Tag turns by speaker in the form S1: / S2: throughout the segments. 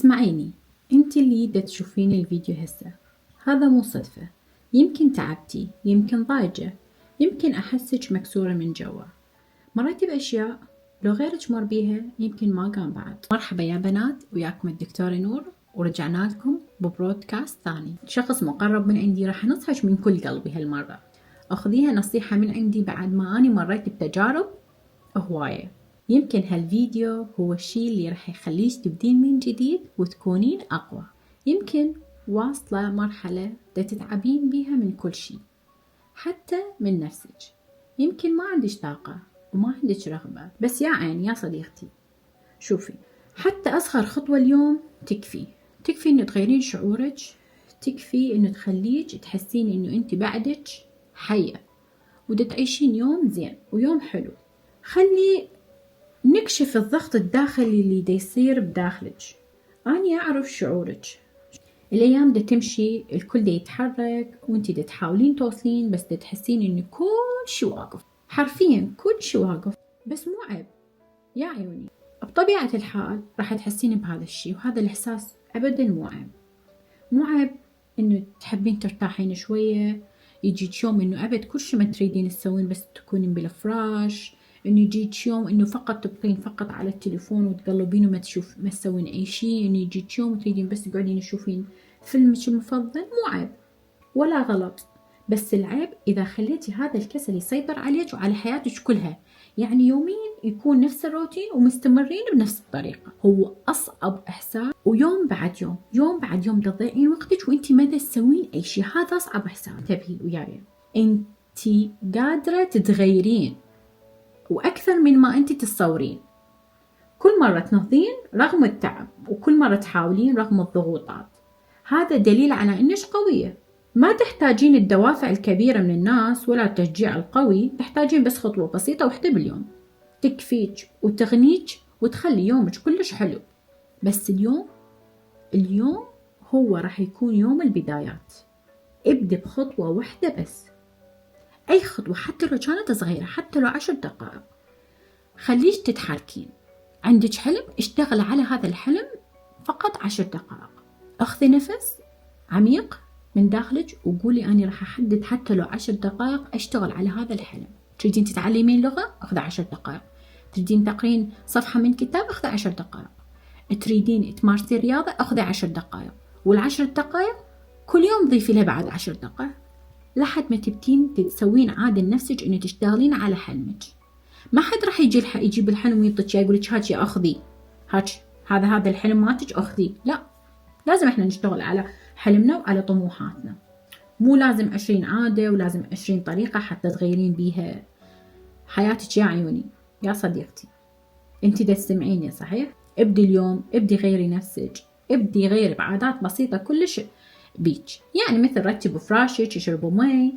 S1: اسمعيني، انت اللي دا تشوفين الفيديو هسه. هذا مو صدفة. يمكن تعبتي، يمكن ضايجة، يمكن احسك مكسورة من جوا، مريتي باشياء لو غيرك مر بيها يمكن ما كان بعد. مرحبا يا بنات، وياكم الدكتورة نور، ورجعنا لكم ببرودكاست ثاني. شخص مقرب من عندي راح نصحك من كل قلبي هالمرة. اخذيها نصيحة من عندي بعد ما اني مريت بتجارب هواية. يمكن هالفيديو هو الشي اللي راح يخليش تبدين من جديد وتكونين أقوى. يمكن واصلة مرحلة تتعبين بيها من كل شي، حتى من نفسك. يمكن ما عندش طاقة وما عندك رغبة، بس يا عين يا صديقتي، شوفي، حتى أصغر خطوة اليوم تكفي إنه تغيرين شعورك، تكفي إنه تخليك تحسين إنه أنت بعدك حية ودا تعيشين يوم زين ويوم حلو. خلي نكشف الضغط الداخلي اللي دا يصير بداخلك. أنا أعرف شعورك، الأيام دا تمشي، الكل دا يتحرك، وانتي دا تحاولين توصلين، بس دا تحسين إنه كل شي واقف، حرفيا كل شي واقف. بس مو عيب يا عيوني، بطبيعة الحال راح تحسين بهذا الشي، وهذا الإحساس أبدا مو عيب. مو عيب إنه تحبين ترتاحين شوية، يجيك يوم إنه أبد كل شي ما تريدين تسوين بس تكونين بالفراش، إنه يجيك يوم إنه فقط تبقين فقط على التليفون وتقلبين وما ما تسوين أي شي، إنه يجيك يوم تريدين بس تقعدين تشوفين فيلمك المفضل. مو عيب ولا غلط، بس العيب إذا خليتي هذا الكسل يسيطر عليك وعلى حياتك كلها. يعني يومين يكون نفس الروتين ومستمرين بنفس الطريقة، هو أصعب إحساس. ويوم بعد يوم، يوم بعد يوم تضيعين وقتك وانتي ما تسوين أي شيء. هذا أصعب إحساس. انتبهي وياي، انتي قادرة تتغيرين وأكثر من ما انتي تتصورين. كل مرة تنهضين رغم التعب، وكل مرة تحاولين رغم الضغوطات. هذا دليل على انك قوية. ما تحتاجين الدوافع الكبيرة من الناس ولا التشجيع القوي، تحتاجين بس خطوة بسيطة واحدة باليوم تكفيك وتغنيك وتخلي يومك كلش حلو. بس اليوم هو راح يكون يوم البدايات. ابدأ بخطوة واحدة بس، أي خطوة حتى لو كانت صغيرة، حتى لو 10 دقائق. خليش تتحركين. عندك حلم، اشتغل على هذا الحلم فقط 10 دقائق. اخذي نفس عميق من داخلك وقولي أنا راح أحدد حتى لو 10 دقائق أشتغل على هذا الحلم. تريدين تتعلمين لغة؟ أخذ 10 دقائق. تريدين تقرين صفحة من كتاب؟ أخذ 10 دقائق. تريدين تمارسي رياضة؟ أخذ 10 دقائق. وال10 دقائق كل يوم ضيفي لها بعد 10 دقائق لحد ما تبتين تسوين عادة لنفسك إنه تشتغلين على حلمك. ما حد راح يجيب الحلم ويعطيك يقولك هاتي أخذي، هذا الحلم مالتك أخذي. لا، لازم إحنا نشتغل على حلمنا وعلى طموحاتنا. مو لازم 20 عادة ولازم 20 طريقة حتى تغيرين بيها حياتك يا عيوني. يا صديقتي، انتي دا تسمعيني صحيح؟ ابدي اليوم، ابدي غيري نفسك، ابدي غيري بعادات بسيطة كلش بيك. يعني مثل رتب فراشك، اشربوا مي،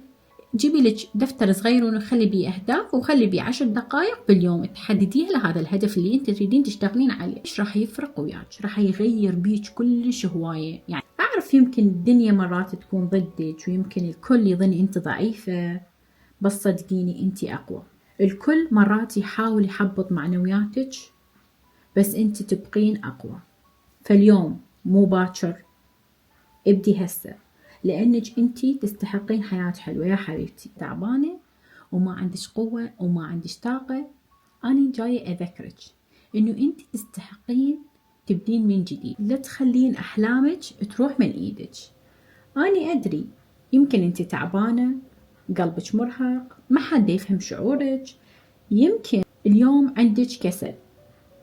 S1: جيبي لك دفتر صغير ونخلي بيه أهداف، وخلي بيه 10 دقائق باليوم تحدديها لهذا الهدف اللي انت تريدين تشتغلين عليه. ايش راح يفرق وياك؟ راح يغير بيك كلش هواية. يعني أعرف يمكن الدنيا مرات تكون ضدك، ويمكن الكل يظن انت ضعيفة، بس صدقيني انت أقوى. الكل مرات يحاول يحبط معنوياتك، بس انت تبقين أقوى. فاليوم مو باكر، ابدي هسه، لأنك انتي تستحقين حياة حلوة يا حبيبتي. تعبانة وما عندك قوة وما عندك طاقة، أنا جاية أذكرك إنه انتي تستحقين تبدين من جديد. لا تخلين أحلامك تروح من إيدك. أنا أدري يمكن انتي تعبانة، قلبك مرهق، ما حد يفهم شعورك. يمكن اليوم عندك كسل،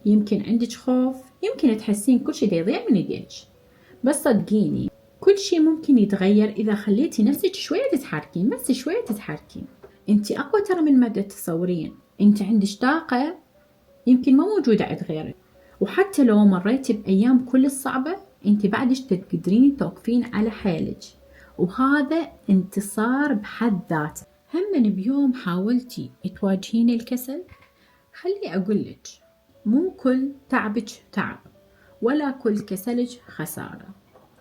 S1: يمكن عندك خوف، يمكن تحسين كل شيء يضيع من ايديك. بس صدقيني كل شيء ممكن يتغير إذا خليتي نفسك شوية تتحركين، بس شوية تتحركين. انتي أقوى ترى من ما تتصورين. انتي عندك طاقة يمكن ما موجودة عند غيرك، وحتى لو مريتي بأيام كل الصعبة انتي بعدك تقدرين توقفين على حيلك، وهذا انتصار بحد ذاته. هم بيوم حاولتي تواجهين الكسل، خلي أقولك مو كل تعبك تعب، ولا كل كسلك خسارة.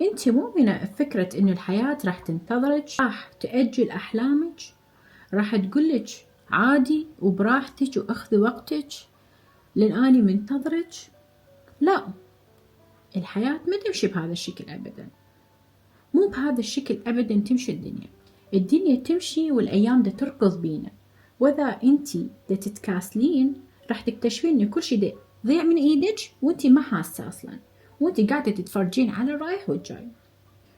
S1: انت مؤمنة بفكرة انه الحياة راح تنتظرك، راح تأجل احلامك، راح تقولك عادي وبراحتك واخذي وقتك لان اني منتظرك؟ لا، الحياة ما تمشي بهذا الشكل أبدا، مو بهذا الشكل أبدا تمشي الدنيا تمشي والأيام دا تركض بينا، وإذا أنتي دا تتكاسلين راح تكتشفين إن كل شي دا ضيع من إيدك وأنتي ما حاسة أصلا، وأنتي قاعدة تتفرجين على الرايح والجاي.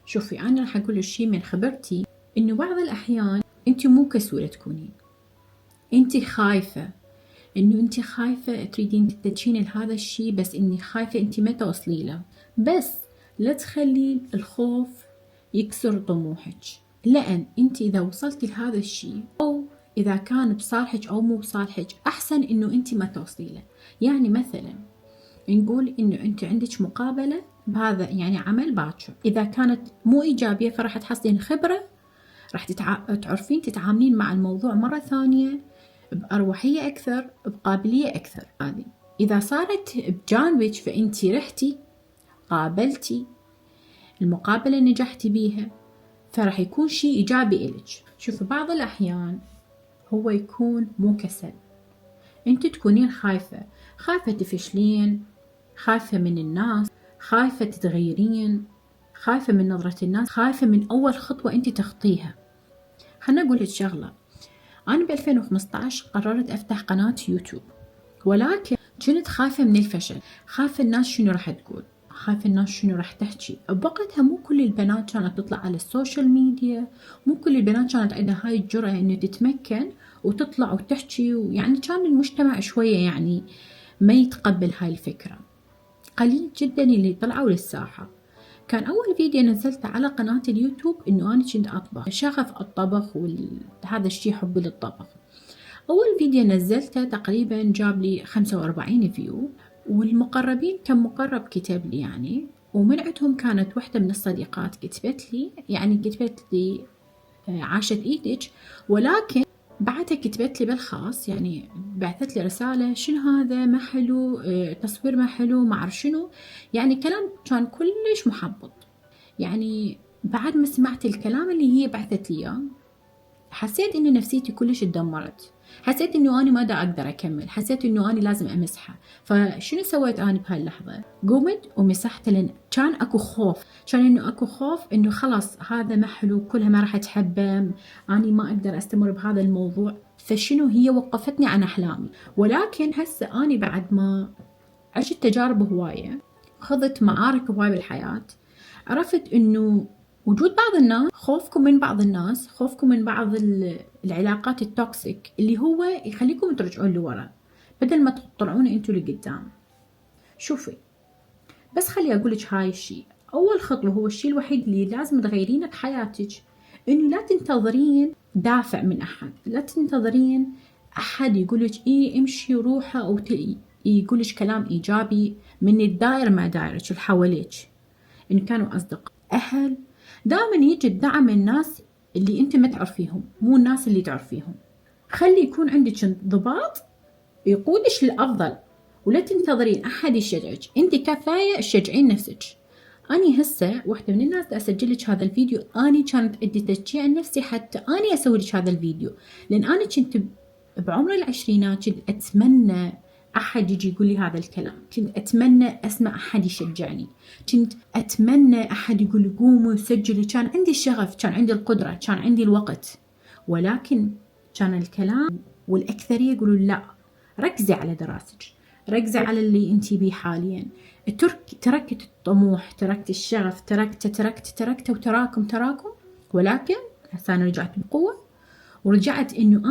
S1: شوفي أنا راح أقول الشي من خبرتي، إنه بعض الأحيان أنتي مو كسولة تكونين، أنتي خايفة، إنه أنتي خايفة تريدين تتجهين لهذا الشي، بس إني خايفة أنتي ما توصلي له. بس لا تخلي الخوف يكسر طموحك، لأن أنتي إذا وصلتي لهذا الشي أو إذا كان بصالحك أو مو بصالحك أحسن إنه أنتي ما توصلي له. يعني مثلا نقول إنه أنت عندك مقابلة بهذا يعني عمل باكر، إذا كانت مو إيجابية فراح تحصلين خبرة، راح تعرفين تتعاملين مع الموضوع مرة ثانية بأروحية أكثر، بقابلية أكثر. هذه إذا صارت بجانبك فأنتي رحتي قابلتي المقابلة نجحتي بيها، فراح يكون شيء إيجابي إلك. شوفوا بعض الأحيان هو يكون مو كسل، أنت تكونين خايفة تفشلين، خايفة من الناس، خايفة تتغيرين، خايفة من نظرة الناس، خايفة من أول خطوة أنت تخطيها. خلنا أقول لك شغلة، أنا ب 2015 قررت أفتح قناة يوتيوب، ولكن كنت خايفة من الفشل، خايفة الناس شنو راح تقول، خايفة الناس شنو راح تحكي. بوقتها مو كل البنات كانت تطلع على السوشيال ميديا، مو كل البنات كانت عندها هاي الجرأة إنه تتمكن وتطلع وتحكي، ويعني كان المجتمع شوية يعني ما يتقبل هاي الفكرة، قليل جدا اللي طلعوا للساحة. كان أول فيديو نزلته على قناة اليوتيوب إنه أنا كنت أطبخ، شغف الطبخ وهذا الشي حبي للطبخ. أول فيديو نزلته تقريبا جاب لي 45 فيو، والمقربين كان مقرب كتب لي يعني، ومن عندهم كانت واحدة من الصديقات كتبت لي عاشت إيدك، ولكن بعدها كتبت لي بالخاص يعني بعثت لي رسالة شنو هذا ما حلو، تصوير ما حلو، ما أعرف شنو، يعني كلام كان كلش محبط. يعني بعد ما سمعت الكلام اللي هي بعثت لي إياه حسيت إن نفسيتي كلش اتدمرت، حسيت إنه أنا ما دا أقدر أكمل، حسيت إنه أنا لازم أمسحها. فشنو سويت أنا بهاللحظة؟ قمت ومسحت، لأن كان أكو خوف إنه خلاص هذا ما حلو، كلها ما راح تحبه، أنا ما أقدر أستمر بهذا الموضوع. فشنو هي وقفتني عن أحلامي. ولكن هسه أنا بعد ما عشت تجارب هواية، خضت معارك هواية بالحياة، عرفت إنه وجود بعض الناس، خوفكم من بعض الناس، خوفكم من بعض العلاقات التوكسيك اللي هو يخليكم ترجعون لورا بدل ما تطلعون انتوا لقدام. شوفي بس خلي اقولك هاي الشيء، اول خطوة هو الشيء الوحيد اللي لازم تغيرينه بحياتك، انه لا تنتظرين دافع من احد، لا تنتظرين احد يقولك ايه امشي وروحه، او يقولك كلام ايجابي من الدائرة ما دائرك اللي حواليك، ان كانوا اصدقاء اهل. دائما يجي الدعم من الناس اللي انت ما تعرفيهم، مو الناس اللي تعرفيهم. خلي يكون عندك انضباط يقودك للافضل، ولا تنتظرين احد يشجعك، انت كفايه تشجعين نفسك. اني هسه واحده من الناس دا اسجل لك هذا الفيديو، اني كانت عندي تشجيع نفسي حتى اني اسوي لك هذا الفيديو، لان انا كنت بعمر العشرينات كنت اتمنى أحد يجي يقول لي هذا الكلام، كنت أتمنى أسمع أحد يشجعني، كنت أتمنى أحد يقول لي قومي وسجلي. كان عندي الشغف، كان عندي القدرة، كان عندي الوقت، ولكن كان الكلام والأكثرية يقولوا لا، ركزي على دراستك، ركزي على اللي أنتي بيه حاليا، تركت الطموح، تركت الشغف، تركت وتراكم. ولكن هسه أنا رجعت بقوة، ورجعت إنه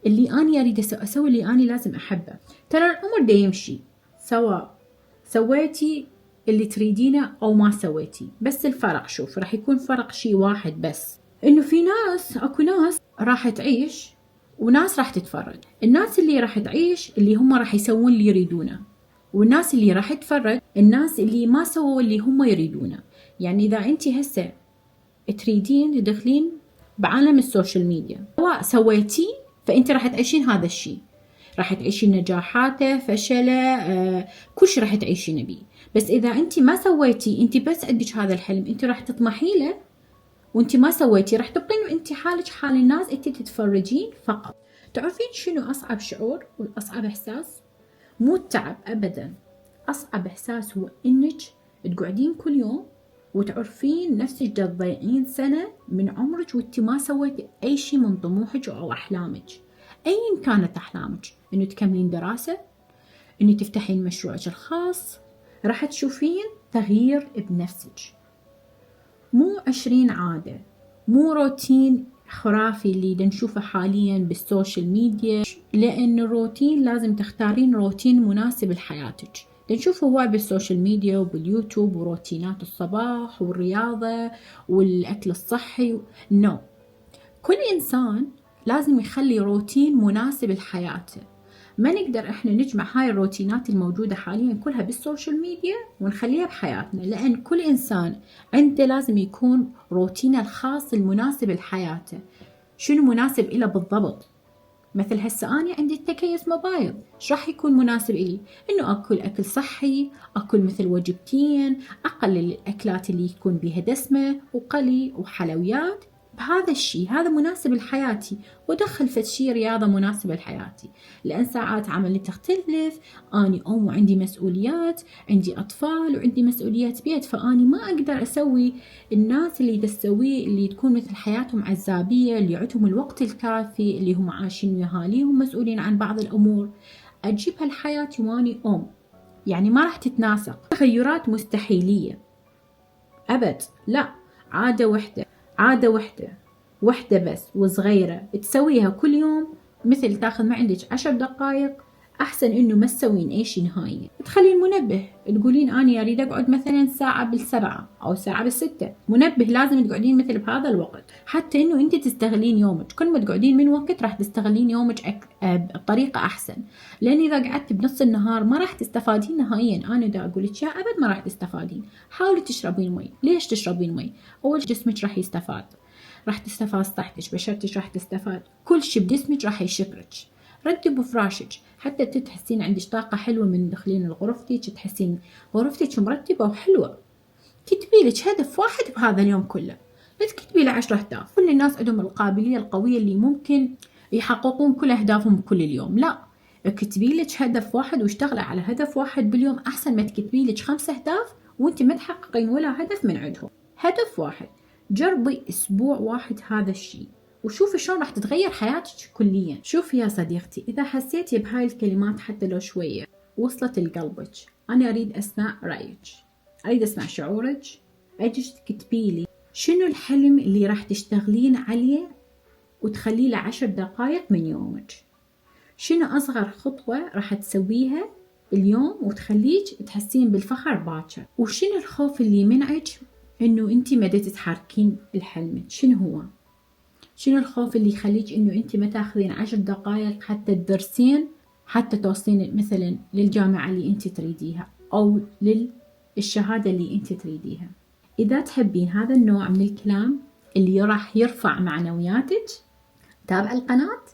S1: اللي أنا أريد أسوي اللي أنا لازم أحبه. ترى العمر دا يمشي، سواء سويتي اللي تريدينه أو ما سويتي، بس الفرق شوف راح يكون فرق شيء واحد بس، إنه في أكو ناس راح تعيش وناس راح تتفرج. الناس اللي راح تعيش اللي هم راح يسوون اللي يريدونه، والناس اللي راح تتفرج الناس اللي ما سووا اللي هم يريدونه. يعني إذا أنتي هسه تريدين تدخلين بعالم السوشيال ميديا، سواء سويتي فأنت راح تعيشين هذا الشيء، راح تعيشين نجاحاته، فشله، كل شيء راح تعيشين بيه. بس إذا أنت ما سويتي، أنت بس عندك هذا الحلم أنت راح تطمحي له، وأنت ما سويتي راح تبقين أنت حالك حال الناس، أنت تتفرجين فقط. تعرفين شنو أصعب شعور والأصعب إحساس؟ مو التعب أبدا، أصعب إحساس هو إنك تقعدين كل يوم وتعرفين نفسك تضيعين سنة من عمرك وانت ما سويتي أي شيء من طموحك أو أحلامك، أيا كانت أحلامك، إنه تكملين دراسة، إنه تفتحين مشروعك الخاص، راح تشوفين تغيير بنفسك. مو 20 عادة، مو روتين خرافي اللي نشوفه حاليا بالسوشيال ميديا، لأن الروتين لازم تختارين روتين مناسب لحياتك. نشوفه هواي بالسوشيال ميديا وباليوتيوب، وروتينات الصباح والرياضة والأكل الصحي. نو، كل إنسان لازم يخلي روتين مناسب لحياته. ما نقدر احنا نجمع هاي الروتينات الموجودة حاليا كلها بالسوشيال ميديا ونخليها بحياتنا، لأن كل إنسان عنده لازم يكون روتينه الخاص المناسب لحياته. شنو مناسب إله بالضبط؟ مثل هسه أنا عندي تكيس موبايل، ايش راح يكون مناسب إلي؟ إنه أكل أكل صحي، أكل مثل وجبتين، أقلل الأكلات اللي يكون بيها دسمة وقلي وحلويات. بهذا الشيء هذا مناسب لحياتي، ودخل فد شي رياضة مناسبة لحياتي، لأن ساعات عملي تختلف، أني أم وعندي مسؤوليات، عندي أطفال وعندي مسؤوليات بيت، فأني ما أقدر أسوي الناس اللي تسويه اللي تكون مثل حياتهم عزابية، اللي عندهم الوقت الكافي، اللي هم عايشين ويا أهاليهم مسؤولين عن بعض الأمور، أجيبها لحياتي وأني أم. يعني ما راح تتناسق، تغيرات مستحيلية أبد، لا، عادة وحدة، عادة وحدة بس وصغيرة تسويها كل يوم، مثل تاخذ ما عندك 10 دقائق، أحسن إنه ما تسوين أي شيء نهائيا. تخلين منبه، تقولين أنا أريد أقعد مثلا ساعة بالسبعة أو ساعة بالستة، منبه لازم تقعدين مثل بهذا الوقت، حتى إنه أنت تستغلين يومك. كل ما تقعدين من وقت راح تستغلين يومك بطريقة أحسن، لأن إذا قعدت بنص النهار ما راح تستفادين نهائيا. أنا دا أقول لك يا أبد ما راح تستفادين. حاولي تشربين مي. ليش تشربين مي؟ أول جسمك راح يستفاد، راح تستفاد صحتك، بشرتك راح تستفاد، كل شيء بجسمك راح يشكرك. رتبوا فراشك حتى تحسين عندك طاقة حلوة من دخلين غرفتك، تحسين غرفتك مرتبة وحلوة. كتبي لك هدف واحد بهذا اليوم كله، لا تكتبي له 10 أهداف. كل الناس عندهم القابلية القوية اللي ممكن يحققون كل أهدافهم كل اليوم، لا، اكتبي لك هدف واحد واشتغلي على هدف واحد باليوم، أحسن ما تكتبي لك 5 أهداف وانت ما تحققين ولا هدف من عندهم. هدف واحد، جربي أسبوع واحد هذا الشيء وشوفي شلون راح تتغير حياتك كليا. شوفي يا صديقتي، إذا حسيتي بهاي الكلمات حتى لو شوية وصلت لقلبك، أنا أريد أسمع رأيك، أريد أسمع شعورك. أجي تكتبي لي شنو الحلم اللي راح تشتغلين عليه وتخليه له 10 دقائق من يومك. شنو أصغر خطوة راح تسويها اليوم وتخليك تحسين بالفخر باكر. وشنو الخوف اللي يمنعك إنه أنت ما تتحركين لحلمك؟ شنو هو؟ شنو الخوف اللي يخليك إنه أنت ما تاخذين 10 دقائق حتى تدرسين، حتى توصلين مثلا للجامعة اللي أنت تريديها أو للشهادة اللي أنت تريديها؟ إذا تحبين هذا النوع من الكلام اللي راح يرفع معنوياتك، تابع القناة،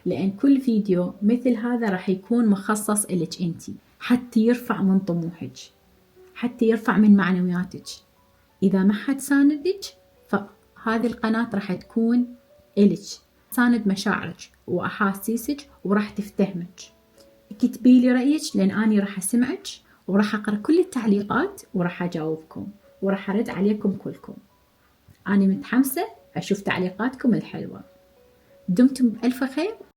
S1: لأن كل فيديو مثل هذا راح يكون مخصص إلك أنت، حتى يرفع من طموحك، حتى يرفع من معنوياتك. إذا ما حد ساندك فهذه القناة راح تكون إلك، ساند مشاعرك وأحاسيسك وراح تفتهمك. كتبي لي رأيك، لأن أنا راح أسمعك وراح أقرأ كل التعليقات وراح أجاوبكم وراح أرد عليكم كلكم. أنا متحمسة أشوف تعليقاتكم الحلوة. دمتم بألف خير.